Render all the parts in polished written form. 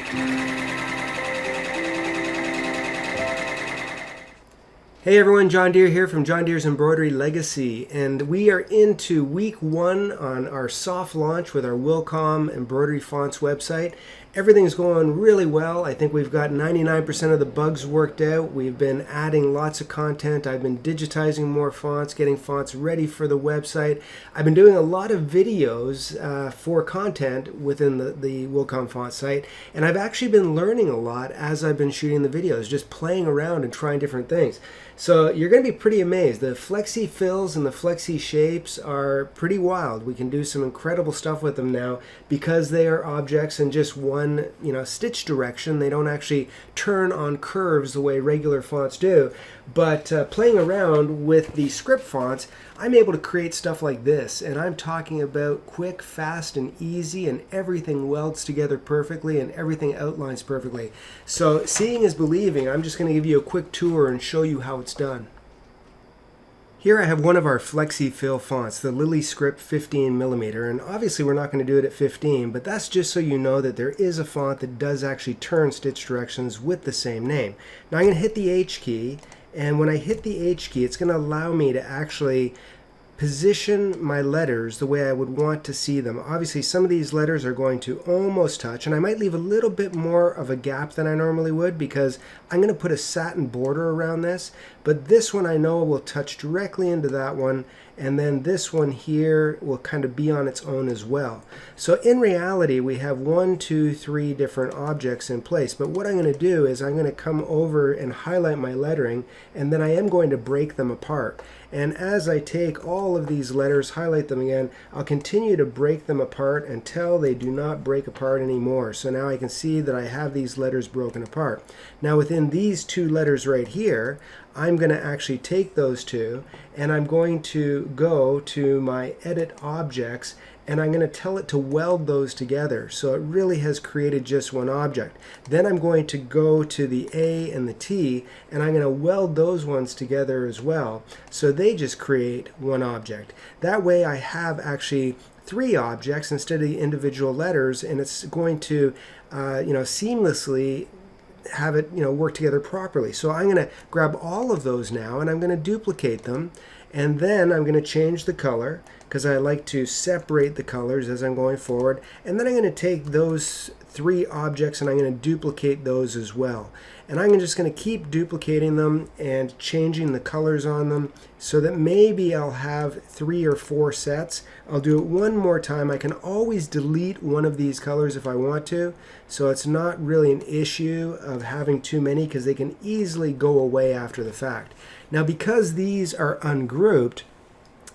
Hey everyone, John Deere here from John Deere's Embroidery Legacy, and we are into week 1 on our soft launch with our Wilcom embroidery fonts website. Everything's going really well. I think we've got 99% of the bugs worked out. We've been adding lots of content. I've been digitizing more fonts, getting fonts ready for the website. I've been doing a lot of videos for content within the Wilcom font site, and I've actually been learning a lot as I've been shooting the videos, just playing around and trying different things. So you're going to be pretty amazed. The Flexi Fills and the Flexi Shapes are pretty wild. We can do some incredible stuff with them now because they are objects in just one, stitch direction. They don't actually turn on curves the way regular fonts do. But playing around with the script fonts, I'm able to create stuff like this, and I'm talking about quick, fast, and easy, and everything welds together perfectly and everything outlines perfectly. So seeing is believing. I'm just going to give you a quick tour and show you how it's done. Here I have one of our Flexi Fill fonts, the Lily Script 15mm, and obviously we're not going to do it at 15, but that's just so you know that there is a font that does actually turn stitch directions with the same name. Now I'm going to hit the H key, and when I hit the H key, it's going to allow me to actually position my letters the way I would want to see them. Obviously some of these letters are going to almost touch, and I might leave a little bit more of a gap than I normally would because I'm going to put a satin border around this, but this one I know will touch directly into that one, and then this one here will kind of be on its own as well. So in reality we have 1, 2, 3 different objects in place, but what I'm going to do is I'm going to come over and highlight my lettering, and then I am going to break them apart. And as I take all of these letters, highlight them again, I'll continue to break them apart until they do not break apart anymore. So now I can see that I have these letters broken apart. Now within these 2 letters right here, I'm going to actually take those 2 and I'm going to go to my Edit Objects, and I'm going to tell it to weld those together. So it really has created just one object. Then I'm going to go to the A and the T, and I'm going to weld those ones together as well. So they just create one object. That way I have actually 3 objects instead of the individual letters, and it's going to seamlessly have it work together properly. So I'm going to grab all of those now, and I'm going to duplicate them, and then I'm going to change the color because I like to separate the colors as I'm going forward, and then I'm going to take those 3 objects and I'm going to duplicate those as well. And I'm just going to keep duplicating them and changing the colors on them so that maybe I'll have 3 or 4 sets. I'll do it one more time. I can always delete one of these colors if I want to, so it's not really an issue of having too many because they can easily go away after the fact. Now because these are ungrouped,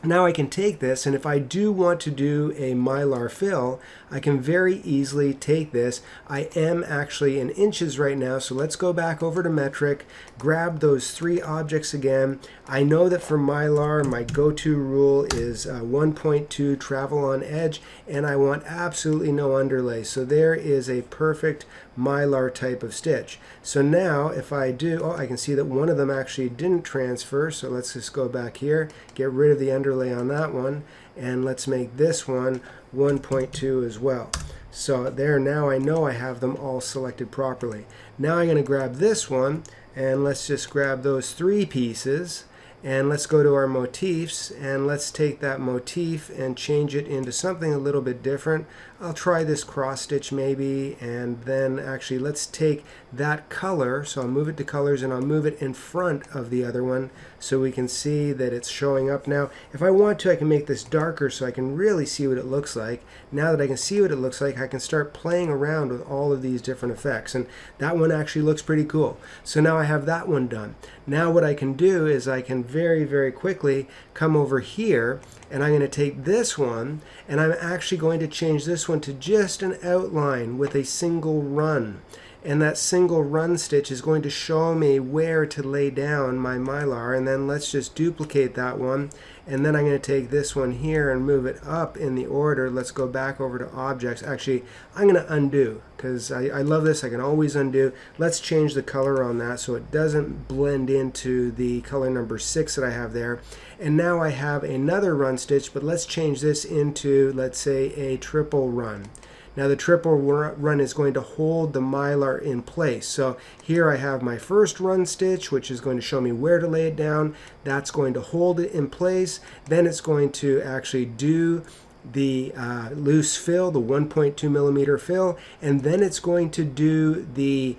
now I can take this, and if I do want to do a mylar fill, I can very easily take this. I am actually in inches right now, so let's go back over to metric, grab those 3 objects again. I know that for mylar, my go-to rule is 1.2 travel on edge, and I want absolutely no underlay. So there is a perfect mylar type of stitch. So now if I do, I can see that one of them actually didn't transfer, so let's just go back here, get rid of the underlay on that one, and let's make this one 1.2 as well. So there, now I know I have them all selected properly. Now I'm going to grab this one, and let's just grab those 3 pieces, and let's go to our motifs, and let's take that motif and change it into something a little bit different. I'll try this cross stitch maybe, and then actually let's take that color, so I'll move it to colors and I'll move it in front of the other one so we can see that it's showing up now. If I want to, I can make this darker so I can really see what it looks like. Now that I can see what it looks like, I can start playing around with all of these different effects, and that one actually looks pretty cool. So now I have that one done. Now what I can do is I can very, very quickly come over here, and I'm going to take this one, and I'm actually going to change this one to just an outline with a single run. And that single run stitch is going to show me where to lay down my mylar, and then let's just duplicate that one, and then I'm going to take this one here and move it up in the order. Let's go back over to objects. Actually, I'm going to undo because I love this. I can always undo. Let's change the color on that so it doesn't blend into the color number 6 that I have there. And now I have another run stitch, but let's change this into, let's say, a triple run. Now the triple run is going to hold the Mylar in place. So here I have my first run stitch, which is going to show me where to lay it down. That's going to hold it in place. Then it's going to actually do the loose fill, the 1.2 millimeter fill, and then it's going to do the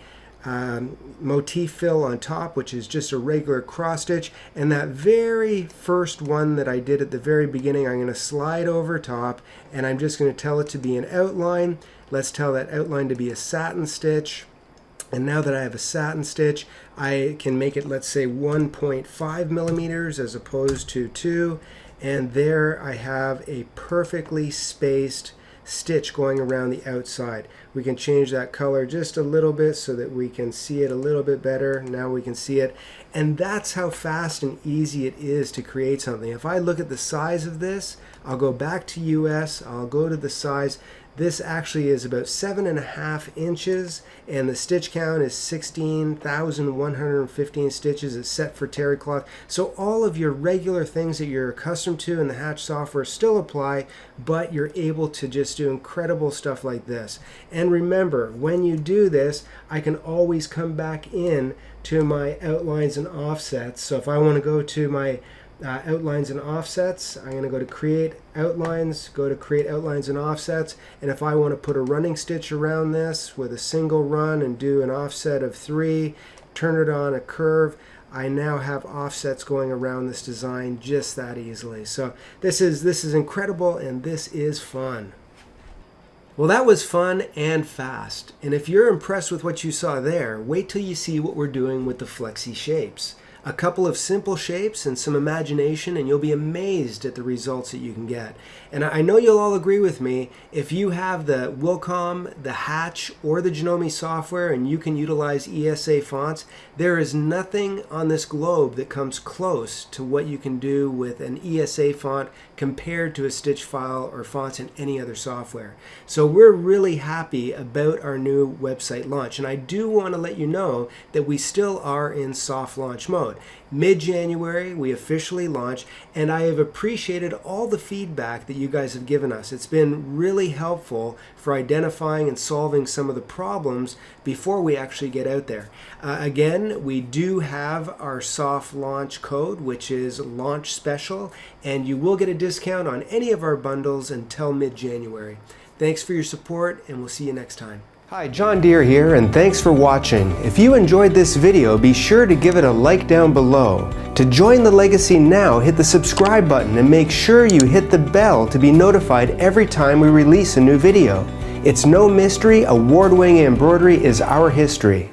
motif fill on top, which is just a regular cross stitch. And that very first one that I did at the very beginning, I'm going to slide over top, and I'm just going to tell it to be an outline. Let's tell that outline to be a satin stitch. And now that I have a satin stitch, I can make it, let's say, 1.5 millimeters as opposed to 2. And there I have a perfectly spaced stitch going around the outside. We can change that color just a little bit so that we can see it a little bit better. Now we can see it. And that's how fast and easy it is to create something. If I look at the size of this, I'll go back to US, I'll go to the size. This actually is about 7.5 inches, and the stitch count is 16,115 stitches. It's set for terry cloth. So all of your regular things that you're accustomed to in the Hatch software still apply, but you're able to just do incredible stuff like this. And remember, when you do this, I can always come back in to my outlines and offsets. So if I want to go to my outlines and offsets, I'm going to go to create outlines, go to create outlines and offsets, and if I want to put a running stitch around this with a single run and do an offset of 3, turn it on a curve, I now have offsets going around this design just that easily. So this is incredible, and this is fun. Well, that was fun and fast, and if you're impressed with what you saw there, wait till you see what we're doing with the Flexi shapes. A couple of simple shapes and some imagination, and you'll be amazed at the results that you can get. And I know you'll all agree with me, if you have the Wilcom, the Hatch, or the Janome software and you can utilize ESA fonts, there is nothing on this globe that comes close to what you can do with an ESA font compared to a stitch file or fonts in any other software. So we're really happy about our new website launch, and I do want to let you know that we still are in soft launch mode. Mid-January, we officially launched, and I have appreciated all the feedback that you guys have given us. It's been really helpful for identifying and solving some of the problems before we actually get out there. Again, we do have our soft launch code, which is launch special, and you will get a discount on any of our bundles until mid-January. Thanks for your support, and we'll see you next time. Hi, John Deere here, and thanks for watching. If you enjoyed this video, be sure to give it a like down below. To join the legacy now, hit the subscribe button and make sure you hit the bell to be notified every time we release a new video. It's no mystery, award-winning embroidery is our history.